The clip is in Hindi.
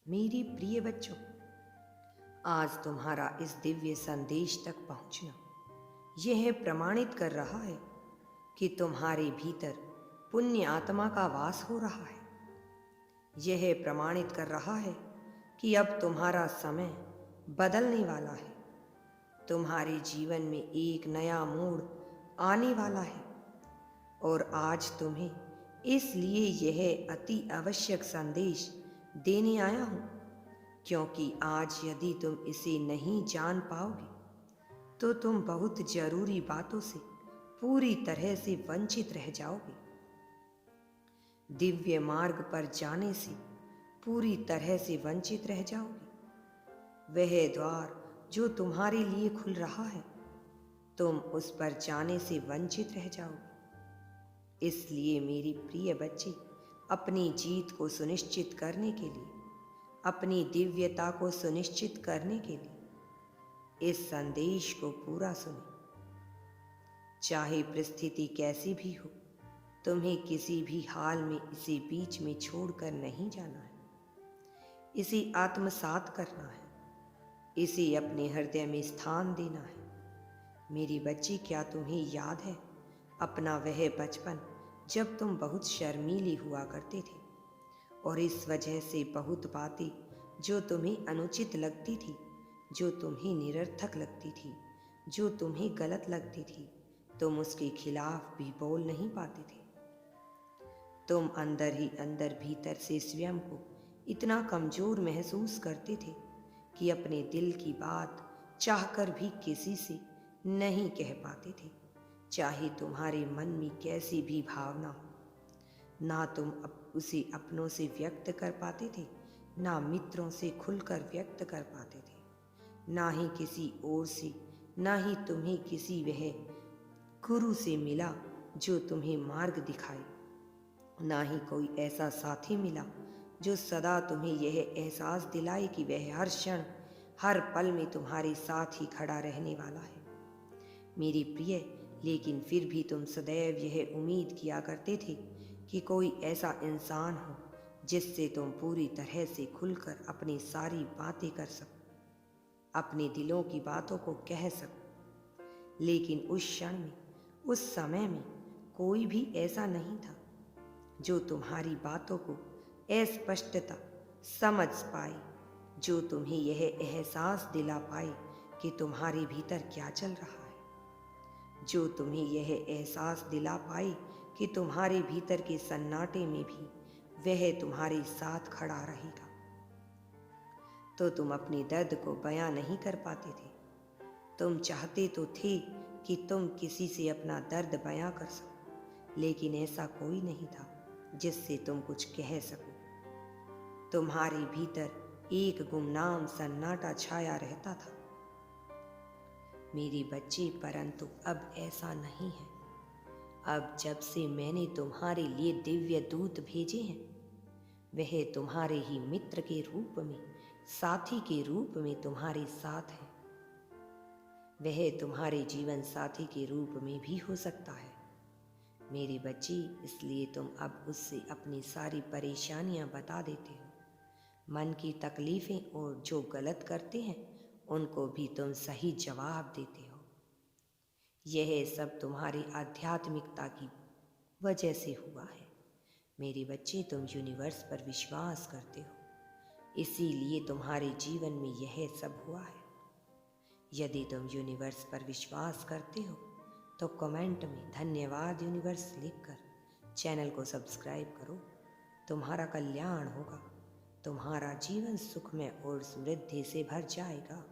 मेरे प्रिय बच्चों, आज तुम्हारा इस दिव्य संदेश तक पहुंचना यह प्रमाणित कर रहा है कि तुम्हारे भीतर पुण्य आत्मा का वास हो रहा है। यह प्रमाणित कर रहा है कि अब तुम्हारा समय बदलने वाला है। तुम्हारे जीवन में एक नया मोड़ आने वाला है और आज तुम्हें इसलिए यह अति आवश्यक संदेश देने आया हूँ, क्योंकि आज यदि तुम इसे नहीं जान पाओगे तो तुम बहुत जरूरी बातों से पूरी तरह से वंचित रह जाओगे। दिव्य मार्ग पर जाने से पूरी तरह से वंचित रह जाओगे। वह द्वार जो तुम्हारे लिए खुल रहा है, तुम उस पर जाने से वंचित रह जाओगे। इसलिए मेरी प्रिय बच्ची, अपनी जीत को सुनिश्चित करने के लिए, अपनी दिव्यता को सुनिश्चित करने के लिए इस संदेश को पूरा सुने। चाहे परिस्थिति कैसी भी हो, तुम्हें किसी भी हाल में इसे बीच में छोड़कर नहीं जाना है। इसे आत्मसात करना है, इसे अपने हृदय में स्थान देना है। मेरी बच्ची, क्या तुम्हें याद है अपना वह बचपन जब तुम बहुत शर्मीली हुआ करते थे और इस वजह से बहुत बातें जो तुम्हें अनुचित लगती थी, जो तुम्हें निरर्थक लगती थी, जो तुम्हें गलत लगती थी, तुम उसके खिलाफ भी बोल नहीं पाते थे। तुम अंदर ही अंदर भीतर से स्वयं को इतना कमजोर महसूस करते थे कि अपने दिल की बात चाहकर भी किसी से नहीं कह पाते थे। चाहे तुम्हारे मन में कैसी भी भावना हो, ना तुम उसे अपनों से व्यक्त कर पाते थे, ना मित्रों से खुलकर व्यक्त कर पाते थे, ना ही किसी और से, ना ही तुम्हें किसी वह गुरु से मिला जो तुम्हें मार्ग दिखाए, ना ही कोई ऐसा साथी मिला जो सदा तुम्हें यह एहसास दिलाए कि वह हर क्षण हर पल में तुम्हारे साथ ही खड़ा रहने वाला है। मेरी प्रिय, लेकिन फिर भी तुम सदैव यह उम्मीद किया करते थे कि कोई ऐसा इंसान हो जिससे तुम पूरी तरह से खुलकर अपनी सारी बातें कर सको, अपने दिलों की बातों को कह सको। लेकिन उस क्षण में, उस समय में कोई भी ऐसा नहीं था जो तुम्हारी बातों को स्पष्टता समझ पाए, जो तुम्हें यह एहसास दिला पाए कि तुम्हारे भीतर क्या चल रहा है, जो तुम्हें यह एहसास दिला पाए कि तुम्हारे भीतर के सन्नाटे में भी वह तुम्हारे साथ खड़ा रहेगा। तो तुम अपने दर्द को बयां नहीं कर पाते थे। तुम चाहते तो थे कि तुम किसी से अपना दर्द बयां कर सको, लेकिन ऐसा कोई नहीं था जिससे तुम कुछ कह सको। तुम्हारे भीतर एक गुमनाम सन्नाटा छाया रहता था। मेरी बच्ची, परंतु अब ऐसा नहीं है। अब जब से मैंने तुम्हारे लिए दिव्य दूत भेजे हैं, वह तुम्हारे ही मित्र के रूप में, साथी के रूप में तुम्हारे साथ है। वह तुम्हारे जीवन साथी के रूप में भी हो सकता है। मेरी बच्ची, इसलिए तुम अब उससे अपनी सारी परेशानियां बता देते हो। मन की तकलीफें और जो गलत करते हैं उनको भी तुम सही जवाब देते हो। यह सब तुम्हारी आध्यात्मिकता की वजह से हुआ है। मेरी बच्ची, तुम यूनिवर्स पर विश्वास करते हो, इसीलिए तुम्हारे जीवन में यह सब हुआ है। यदि तुम यूनिवर्स पर विश्वास करते हो तो कमेंट में धन्यवाद यूनिवर्स लिखकर चैनल को सब्सक्राइब करो। तुम्हारा कल्याण होगा, तुम्हारा जीवन सुखमय और समृद्धि से भर जाएगा।